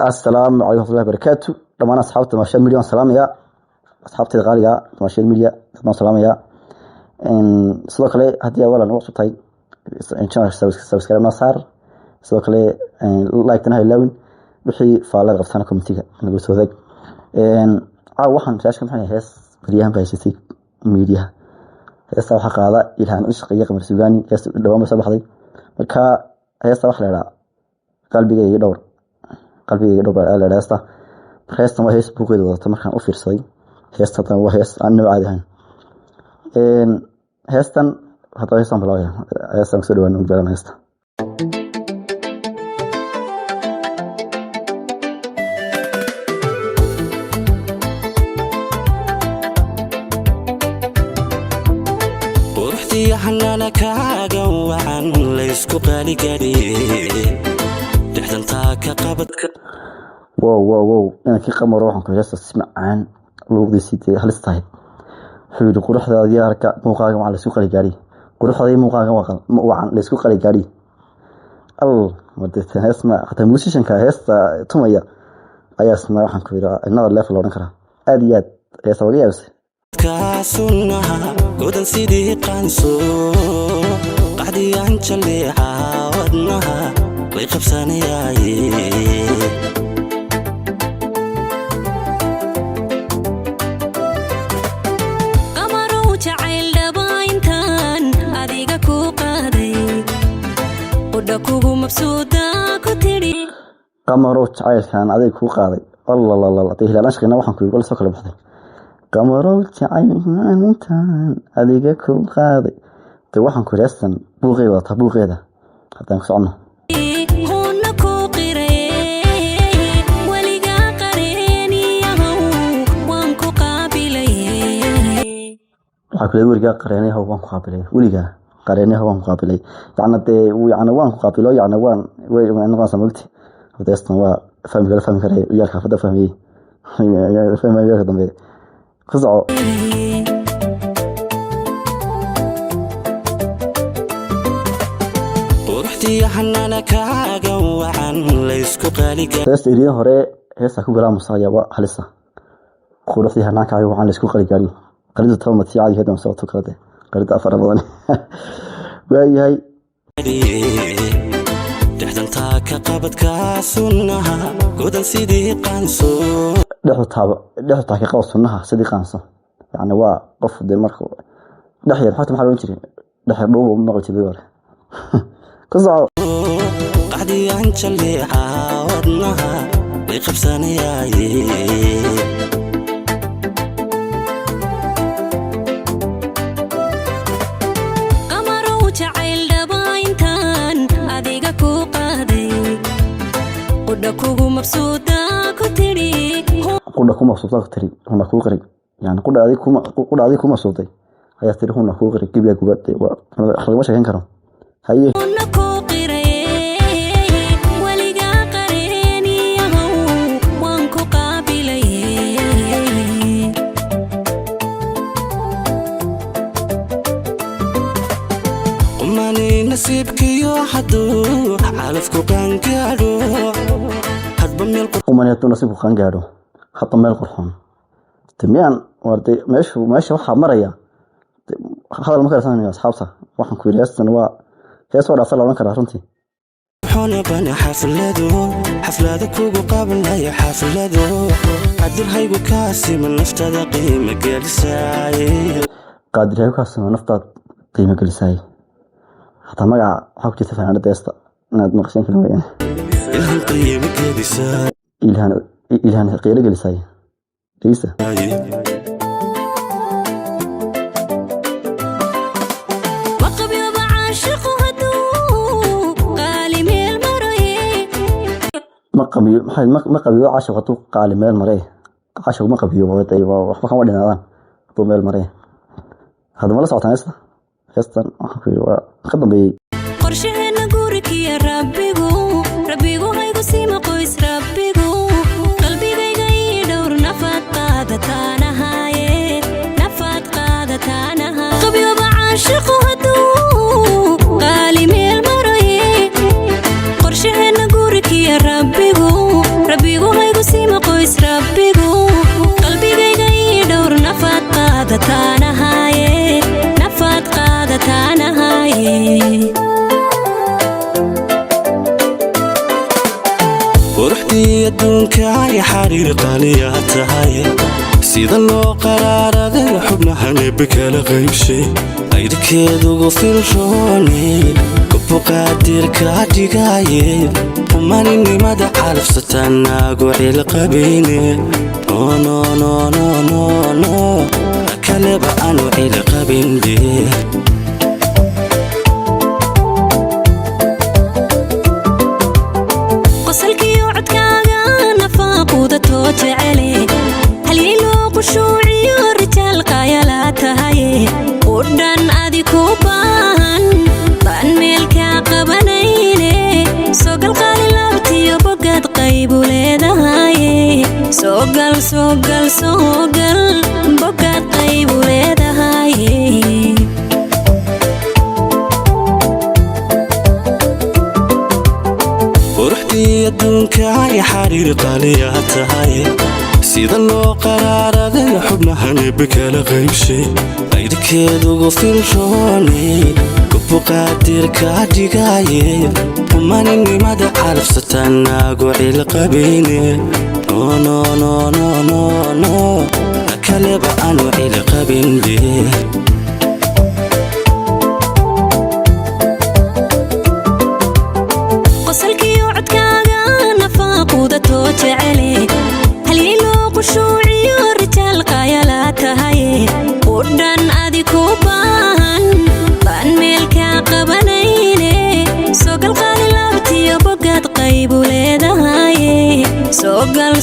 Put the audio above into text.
السلام عليكم ورحمة الله وبركاته. لما أصحابتي 12 مليون سلام يا أصحابتي الغالية 12 مليون سلام يا إن صدق لي هدي أولا نوصل طيب إن شاء الله سبسكرايب نصار صدق لي لايك تنهي اللون بحي فعلا غفتنا كومنتيga نقول سوداك إن waxaan raashka maxay hees bariyahan baysatay media heesta waxa qaada ilhaan u shaqeeya qamar suugaani heesta dhawaan soo baxday marka heesta wax leeyahay qalbigayga dhowr la heesta heesta waa hees buuqeed wadata markaan u fiirsaday heesta tan waa hees aan caadi ahayn heestan hadda heestan bilaawaya heestan soo dhawaan u garan heesta حنانا كاغا وعن ليسكو قالي قالي دحدن تاكا قابدك واو انا كي قمر روحن كجاس تسمعان لوقدي سيتي هلستاهي حيد قرخدا دياركا موقاغا وعن ليسكو قالي قالي قرخدا موقاغا وعن ليسكو قالي قالي الله ودت اسمع حتى موسيشن كا هيستا توميا ايا اسمع waxaan ku yiraahdaa another level oo dhan kara aad iyo aad heesta waga yaabsay كاسونها قدن سيدي قانسو قعدي عنجلي عاودنها ويقبساني ياي قمرو جعيل دباينتان أديقا كو قادي ودكوغو مبسودا كتيري قمرو جعيل كان أديقا كو قادي الله تيه لان شقينا waxaan ku yiri soo kala baxday قمرو جعيلانتان أديقا كو قادي te waxaan ku reestan buuqeeda hadaan ku socono waxa kale wariga qareenaha waan ku qaabilay waliga qareenaha waan ku qaabilay yani waan ku qaabilo yani waan way noqon samagti hadastan waa fahmi kare yar xafada fahmiyay fahmiyay dambe قصعو ورحتي حنانا كاغا وعن ليسكو قالي heesta iriin hore heesta ku galaa musaayaba halisa quruxdii hanaanka ay waxaan la isku qali gaari qalida toomad si caadi ah soo tukade qalida afar badan waayahay دحدن تاكا قابدكا سنها قدن سيدي قانسو dhaxu taaka qaw sunnaha sidii qaansan yani waa qof marka dhaxyar xataa maxaa loo jiray dhaxyar dhow ma maqal jiray hore كزعو قعدي عنجلي عاودنها ويقبساني ياي قمرو جعيل دباينتان أديقا كو قادي ودكوغو مبسودا كتيري قلنا كوما صوتك تري هنا كو قري يعني قلنا هذه كوما صوتي هيا تري هنا كو قري كيف يقبض اخلي ما شاكين كرم هي قماني نسيبك يا حدو عالفكو كان قادو حد بميل قماني نسيبك كان قادو حتى ميل قرحون تميان وردي ماشي waxaa maraya hadal ma kala sameeyo asxaabta waxaan ku yiraahdaa waa hees wada asal oran kara runtii حونا بنا حفلادو كوغو قابل هاي حفلادو قادر هايبو كاسي من نفتاد قيمة قلساي قادر هايبو كاسي من نفتاد قيمة قلساي حتى مقع حاو كتير فانا ديستا ناد مقشين كلمة يعني إلهان قيمة قلساي إلهان قيمة قلساي ليسا ما قبيو عاشقتو قال ميل مري عاشق ما قبيو وطي waxba kama dhinaadaan to meel maray hada ma la socotaan heestan waa ka dambeeyay qorsheena guriga rabbigu haygu siima qoys rabbigu qalbigayga ii dhowr nafad qaadataanahaye qabiyo caashiqu haduu qaali meel maray qorsheena guriga rabbigu quruxdii adduunka ay xariir qaaliyaa tahay sida loo qaraaraday xubnahan bikala qaybshay qayrkeedugu filroone kubu qaadirka dhigaye umaninimada calafsatanaagu cilqabine no kaleba aanu cilqabinde qosalkiyo codkaaga nafaaquda too jecele halyeeloo qushuuciyo rijaal qaayalaa tahaye qudhan adi ku baahan baan meelkaa qabanayne soogal qaali laabtiyo bogaad qaybu leedahaye soogal bogaad qaybu leedahaye quruxdii adduunka ay xariir qaaliyaa tahay sida loo qaraaraday xubnahan bikala qaybshay qayrkeedugu filroone kubu qaadirka dhigaye umaninimada calafsatanaagu cilqabine no kaleba aanu cilqabinde qosalkiyo codkaaga nafaaquda too jecele halyeeloo qushuuciyo rijaal qaayalaa tahaye qudhan adi ku baahan baan meelkaa qabanayne soogal qaali laabtiyo bogaad qaybu leedahaye soogal